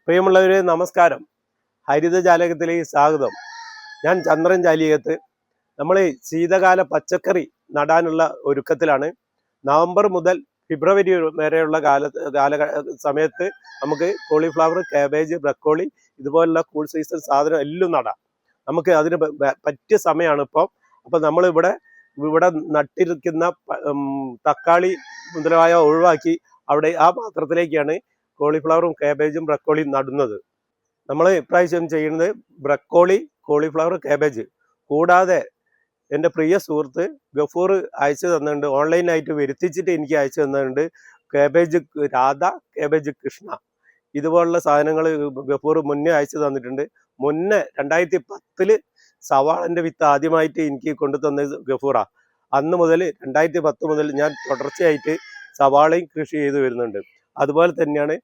പ്രിയമുള്ളവരെ നമസ്കാരം. ഹരിതജാലകത്തിലേക്ക് സ്വാഗതം. ഞാൻ ചന്ദ്രൻ ജാലിയത്ത്. നമ്മൾ ശീതകാല പച്ചക്കറി നടാനുള്ള ഒരുക്കത്തിലാണ്. നവംബർ മുതൽ ഫെബ്രുവരി വരെയുള്ള സമയത്ത് നമുക്ക് കോളിഫ്ലവർ, കാബേജ്, ബ്രക്കോളി ഇതുപോലുള്ള കൂൾ സീസൺ സാധനം എല്ലാം നടാം. നമുക്ക് അതിന് പറ്റിയ സമയമാണ് ഇപ്പം. അപ്പം നമ്മളിവിടെ നട്ടിരിക്കുന്ന തക്കാളി മുതലായ ഒഴിവാക്കി അവിടെ ആ പാത്രത്തിലേക്കാണ് കോളിഫ്ലവറും കാബേജും ബ്രക്കോളിയും നടുന്നത്. നമ്മൾ ഇപ്രാവശ്യം ചെയ്യുന്നത് ബ്രക്കോളി, കോളിഫ്ലവർ, കാബേജ് കൂടാതെ എൻ്റെ പ്രിയ സുഹൃത്ത് ഗഫൂർ അയച്ചു തന്നിട്ടുണ്ട്. ഓൺലൈനായിട്ട് വരുത്തിച്ചിട്ട് എനിക്ക് അയച്ചു തന്നിട്ടുണ്ട് കാബേജ് രാധ, കാബേജ് കൃഷ്ണ. ഇതുപോലുള്ള സാധനങ്ങൾ ഗഫൂർ മുന്നേ അയച്ചു തന്നിട്ടുണ്ട്. മുന്നേ 2010 സവാളൻ്റെ വിത്ത് ആദ്യമായിട്ട് എനിക്ക് കൊണ്ടു തന്നത് ഗഫൂറാ. അന്ന് മുതൽ 2010 മുതൽ ഞാൻ തുടർച്ചയായിട്ട് സവാളയും കൃഷി ചെയ്തു വരുന്നുണ്ട്. അതുപോലെ തന്നെയാണ്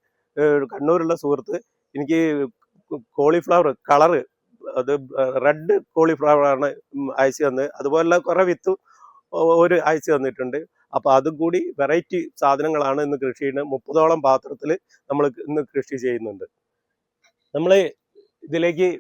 കണ്ണൂരുള്ള സുഹൃത്ത് എനിക്ക് കോളിഫ്ലവർ കളറ്, അത് റെഡ് കോളിഫ്ലവറാണ് അയച്ചു തന്നത്. അതുപോലുള്ള കുറേ വിത്തും ഒരു അയച്ചു തന്നിട്ടുണ്ട്. അപ്പോൾ അതും കൂടി വെറൈറ്റി സാധനങ്ങളാണ് ഇന്ന് കൃഷി ചെയ്യുന്നത്. 30ഓളം പാത്രത്തിൽ നമ്മൾ ഇന്ന് കൃഷി ചെയ്യുന്നുണ്ട്. നമ്മൾ ഇതിലേക്ക്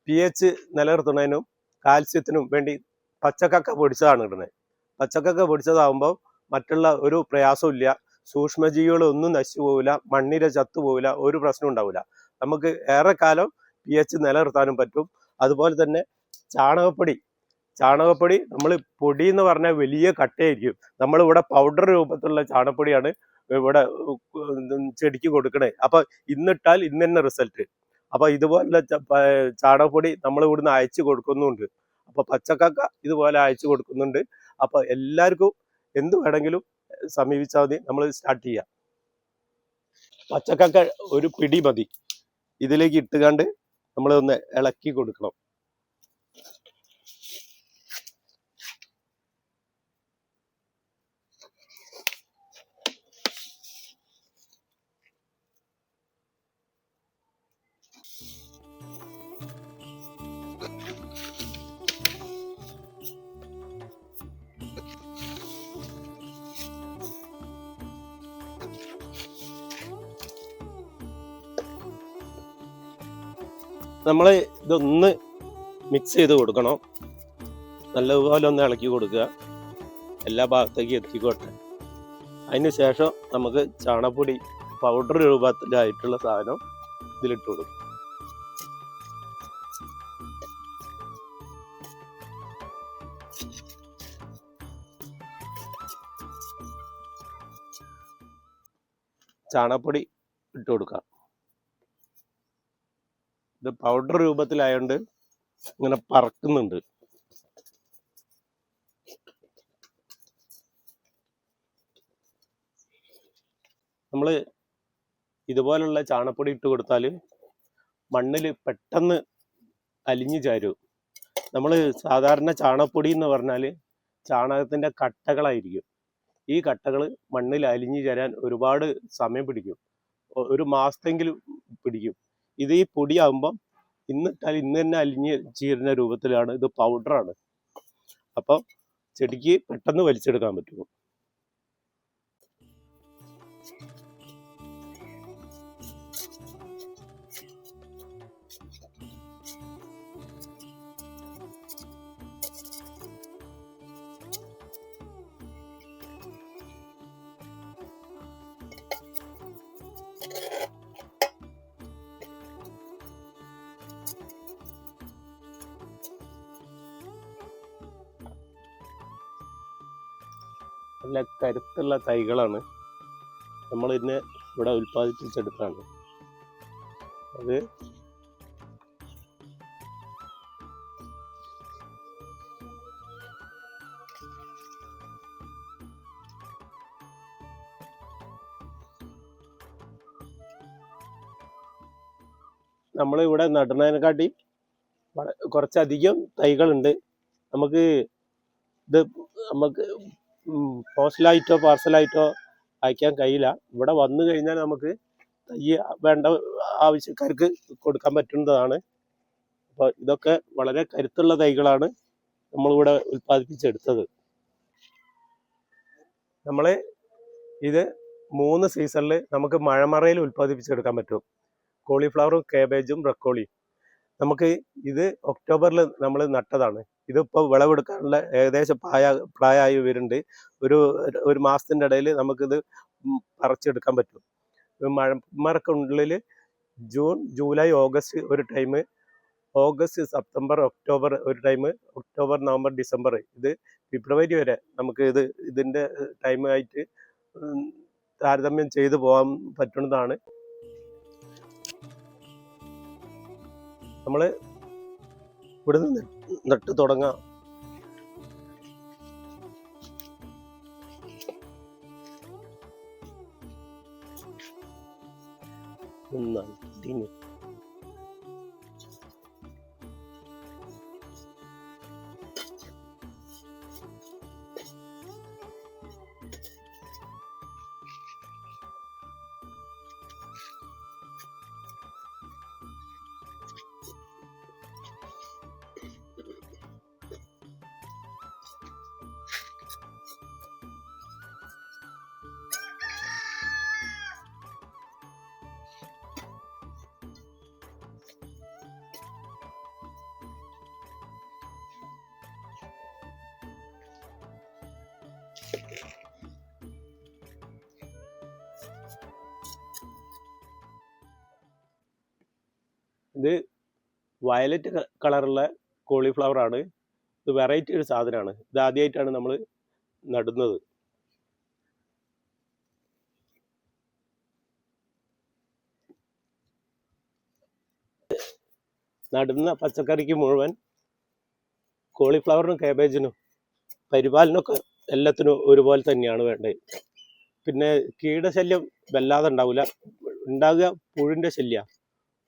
pH നിലനിർത്തുന്നതിനും കാൽസ്യത്തിനും വേണ്ടി പച്ചക്കക്ക പൊടിച്ചതാണ് ഇടുന്നത്. പച്ചക്കക്ക പൊടിച്ചതാകുമ്പോൾ മറ്റുള്ള ഒരു പ്രയാസവും ഇല്ല. സൂക്ഷ്മജീവികളൊന്നും നശിച്ചു പോവില്ല, മണ്ണിര ചത്തുപോവില്ല, ഒരു പ്രശ്നം ഉണ്ടാവില്ല. നമുക്ക് ഏറെക്കാലം pH നിലനിർത്താനും പറ്റും. അതുപോലെ തന്നെ ചാണകപ്പൊടി നമ്മൾ പൊടി എന്ന് പറഞ്ഞാൽ വലിയ കട്ടയായിരിക്കും. നമ്മളിവിടെ പൗഡർ രൂപത്തിലുള്ള ചാണകപ്പൊടിയാണ് ഇവിടെ ചെടിക്ക് കൊടുക്കണേ. അപ്പോൾ ഇന്നിട്ടാൽ ഇന്ന് തന്നെ റിസൾട്ട്. അപ്പോൾ ഇതുപോലുള്ള ചാണകപ്പൊടി നമ്മൾ ഇവിടുന്ന് അയച്ചു കൊടുക്കുന്നുണ്ട്. അപ്പോൾ പച്ചക്കക്ക ഇതുപോലെ അയച്ചു കൊടുക്കുന്നുണ്ട്. അപ്പോൾ എല്ലാവർക്കും എന്ത് വേണമെങ്കിലും സമീപിച്ചാൽ മതി. നമ്മൾ സ്റ്റാർട്ട് ചെയ്യാം. പച്ചക്കക്ക ഒരു പിടി മതി. ഇതിലേക്ക് ഇട്ടുകൊണ്ട് നമ്മൾ ഒന്ന് ഇളക്കി കൊടുക്കണം. നമ്മൾ ഇതൊന്ന് മിക്സ് ചെയ്ത് കൊടുക്കണം. നല്ലതുപോലെ ഒന്ന് ഇളക്കി കൊടുക്കുക, എല്ലാ ഭാഗത്തേക്കും എത്തിക്കോട്ടെ. അതിന് ശേഷം നമുക്ക് ചാണകപ്പൊടി പൗഡർ രൂപത്തിലായിട്ടുള്ള സാധനം ഇതിലിട്ട് കൊടുക്കും. ചാണകപ്പൊടി ഇട്ട് കൊടുക്കാം. ഇത് പൗഡർ രൂപത്തിലായോണ്ട് ഇങ്ങനെ പറക്കുന്നുണ്ട്. നമ്മൾ ഇതുപോലുള്ള ചാണകപ്പൊടി ഇട്ട് കൊടുത്താൽ മണ്ണിൽ പെട്ടെന്ന് അലിഞ്ഞു ചേരും. നമ്മൾ സാധാരണ ചാണകപ്പൊടി എന്ന് പറഞ്ഞാൽ ചാണകത്തിൻ്റെ കട്ടകളായിരിക്കും. ഈ കട്ടകൾ മണ്ണിൽ അലിഞ്ഞു ചേരാൻ ഒരുപാട് സമയം പിടിക്കും, ഒരു മാസത്തെങ്കിലും പിടിക്കും. ഇത് ഈ പൊടിയാകുമ്പം ഇന്നിട്ടാൽ ഇന്ന് തന്നെ അലിഞ്ഞ് ചേരുന്ന രൂപത്തിലാണ്. ഇത് പൗഡറാണ്. അപ്പം ചെടിക്ക് പെട്ടെന്ന് വലിച്ചെടുക്കാൻ പറ്റും. നല്ല കരുത്തുള്ള തൈകളാണ് നമ്മൾ ഇതിനെ ഇവിടെ ഉൽപ്പാദിപ്പിച്ചെടുത്താണ്. അത് നമ്മളിവിടെ നടുന്നതിനെക്കാട്ടി കുറച്ചധികം തൈകളുണ്ട്. നമുക്ക് പോസ്റ്റലായിട്ടോ പാർസലായിട്ടോ അയക്കാൻ കഴിയില്ല. ഇവിടെ വന്നു കഴിഞ്ഞാൽ നമുക്ക് തൈ വേണ്ട ആവശ്യക്കാർക്ക് കൊടുക്കാൻ പറ്റുന്നതാണ്. അപ്പോൾ ഇതൊക്കെ വളരെ കരുത്തുള്ള തൈകളാണ് നമ്മളിവിടെ ഉൽപ്പാദിപ്പിച്ചെടുത്തത്. ഇത് 3 സീസണിൽ നമുക്ക് മഴമറയിൽ ഉൽപ്പാദിപ്പിച്ചെടുക്കാൻ പറ്റും. കോളിഫ്ലവറും കാബേജും ബ്രക്കോളിയും. നമുക്ക് ഇത് ഒക്ടോബറിൽ നമ്മൾ നട്ടതാണ്. ഇതിപ്പോൾ വിളവെടുക്കാനുള്ള ഏകദേശം പ്രായമായി വരുന്നുണ്ട്. ഒരു മാസത്തിൻ്റെ ഇടയിൽ നമുക്കിത് പറിച്ചെടുക്കാൻ പറ്റും. മഴമറക്കുള്ളിൽ ജൂൺ, ജൂലൈ, ഓഗസ്റ്റ് ഒരു ടൈം, ഓഗസ്റ്റ്, സെപ്റ്റംബർ, ഒക്ടോബർ ഒരു ടൈം, ഒക്ടോബർ, നവംബർ, ഡിസംബർ, ഇത് ഫെബ്രുവരി വരെ നമുക്ക് ഇതിൻ്റെ ടൈമായിട്ട് താരതമ്യം ചെയ്തു പോകാൻ പറ്റുന്നതാണ്. നമ്മൾ ഇവിടുന്ന് നട്ട് തുടങ്ങാം. ഇത് വയലറ്റ് കളറുള്ള കോളിഫ്ലവർ ആണ്. ഇത് വെറൈറ്റി ഒരു സാധനമാണ്. ഇത് ആദ്യമായിട്ടാണ് നമ്മൾ നടുന്നത്. നടുന്ന പച്ചക്കറിക്ക് മുഴുവൻ കോളിഫ്ലവറിനും കാബേജിനും പരിപാലനമൊക്കെ എല്ലാത്തിനും ഒരുപോലെ തന്നെയാണ് വേണ്ടത്. പിന്നെ കീടശല്യം വല്ലാതെ ഉണ്ടാവില്ല. ഉണ്ടാകുക പുഴുവിൻ്റെ ശല്യമാണ്.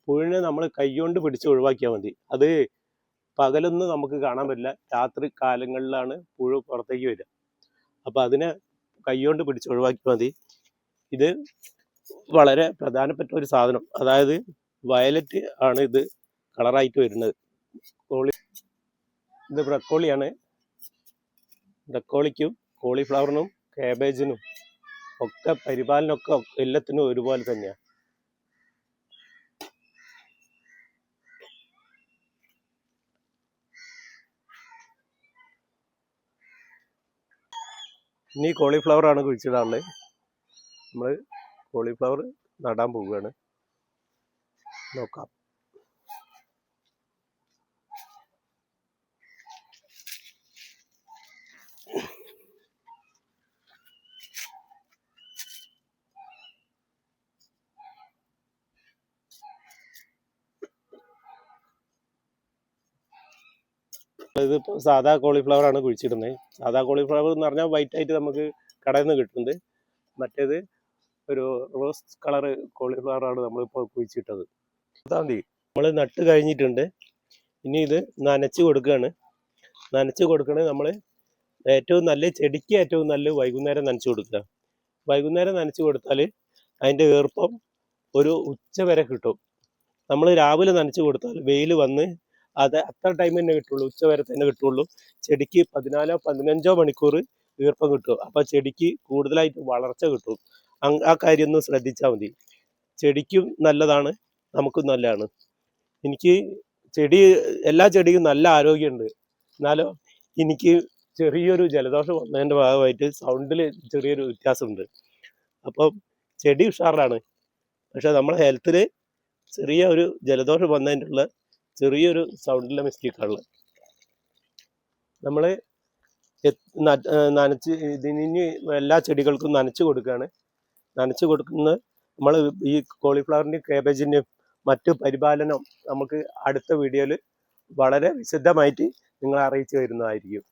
പുഴുവിനെ നമ്മൾ കൈകൊണ്ട് പിടിച്ച് ഒഴിവാക്കിയാൽ മതി. അത് പകലൊന്നും നമുക്ക് കാണാൻ പറ്റില്ല. രാത്രി കാലങ്ങളിലാണ് പുഴു പുറത്തേക്ക് വരിക. അപ്പോൾ അതിനെ കൈകൊണ്ട് പിടിച്ച് ഒഴിവാക്കിയാൽ മതി. ഇത് വളരെ പ്രധാനപ്പെട്ട ഒരു സാധനം. അതായത് വയലറ്റ് ആണ് ഇത് കളറായിട്ട് വരുന്നത്. ഇത് ബ്രക്കോളിയാണ്. ബ്രക്കോളിക്കും കോളിഫ്ലവറിനും കാബേജിനും ഒക്കെ പരിപാലനമൊക്കെ എല്ലാത്തിനും ഒരുപോലെ തന്നെയാണ്. ഇനി കോളിഫ്ലവറാണ് കുഴിച്ചിടാനുള്ളത്. നമ്മൾ കോളിഫ്ലവർ നടാൻ പോവുകയാണ്. നോക്കാം. ഇതിപ്പോൾ സാധാ കോളിഫ്ലവർ ആണ് കുഴിച്ചിടുന്നത്. സാധാ കോളിഫ്ലവർ എന്ന് പറഞ്ഞാൽ വൈറ്റ് ആയിട്ട് നമുക്ക് കടയിൽ നിന്ന് കിട്ടുന്നത്. മറ്റേത് ഒരു റോസ് കളർ കോളിഫ്ലവർ ആണ് നമ്മളിപ്പോൾ കുഴിച്ചിട്ടത്. നമ്മൾ നട്ട് കഴിഞ്ഞിട്ടുണ്ട്. ഇനി ഇത് നനച്ച് കൊടുക്കുകയാണ്. നനച്ച് കൊടുക്കണേ നമ്മൾ ഏറ്റവും നല്ല ചെടിക്ക് ഏറ്റവും നല്ല വൈകുന്നേരം നനച്ച് കൊടുക്കുക. വൈകുന്നേരം നനച്ച് കൊടുത്താൽ അതിൻ്റെ ഈർപ്പം ഒരു ഉച്ച വരെ കിട്ടും. നമ്മൾ രാവിലെ നനച്ച് കൊടുത്താൽ വെയിൽ വന്ന് അത് അത്ര ടൈം തന്നെ കിട്ടുള്ളൂ. ഉച്ച വരെ തന്നെ കിട്ടുള്ളൂ. ചെടിക്ക് 14-15 മണിക്കൂർ ഈർപ്പം കിട്ടും. അപ്പോൾ ചെടിക്ക് കൂടുതലായിട്ട് വളർച്ച കിട്ടും. ആ കാര്യം ഒന്ന് ശ്രദ്ധിച്ചാൽ മതി. ചെടിക്കും നല്ലതാണ്, നമുക്കും നല്ലതാണ്. എനിക്ക് എല്ലാ ചെടിയും നല്ല ആരോഗ്യമുണ്ട്. എന്നാലും എനിക്ക് ചെറിയൊരു ജലദോഷം വന്നതിൻ്റെ ഭാഗമായിട്ട് സൗണ്ടിൽ ചെറിയൊരു വ്യത്യാസമുണ്ട്. അപ്പം ചെടി ഉഷാറാണ്. പക്ഷെ നമ്മളെ ഹെൽത്തിൽ ചെറിയ ഒരു ജലദോഷം വന്നതിൻ്റെ ഉള്ള ചെറിയൊരു സൗണ്ടിലെ മിസ്റ്റേക്കാണുള്ളത്. നമ്മൾ നനച്ച് ഇതിന് എല്ലാ ചെടികൾക്കും നനച്ച് കൊടുക്കുകയാണ്. നനച്ച് കൊടുക്കുന്നത് നമ്മൾ ഈ കോളിഫ്ലവറിൻ്റെയും കാബേജിൻ്റെയും മറ്റു പരിപാലനം നമുക്ക് അടുത്ത വീഡിയോയിൽ വളരെ വിശദമായിട്ട് നിങ്ങളെ അറിയിച്ചു തരുന്നതായിരിക്കും.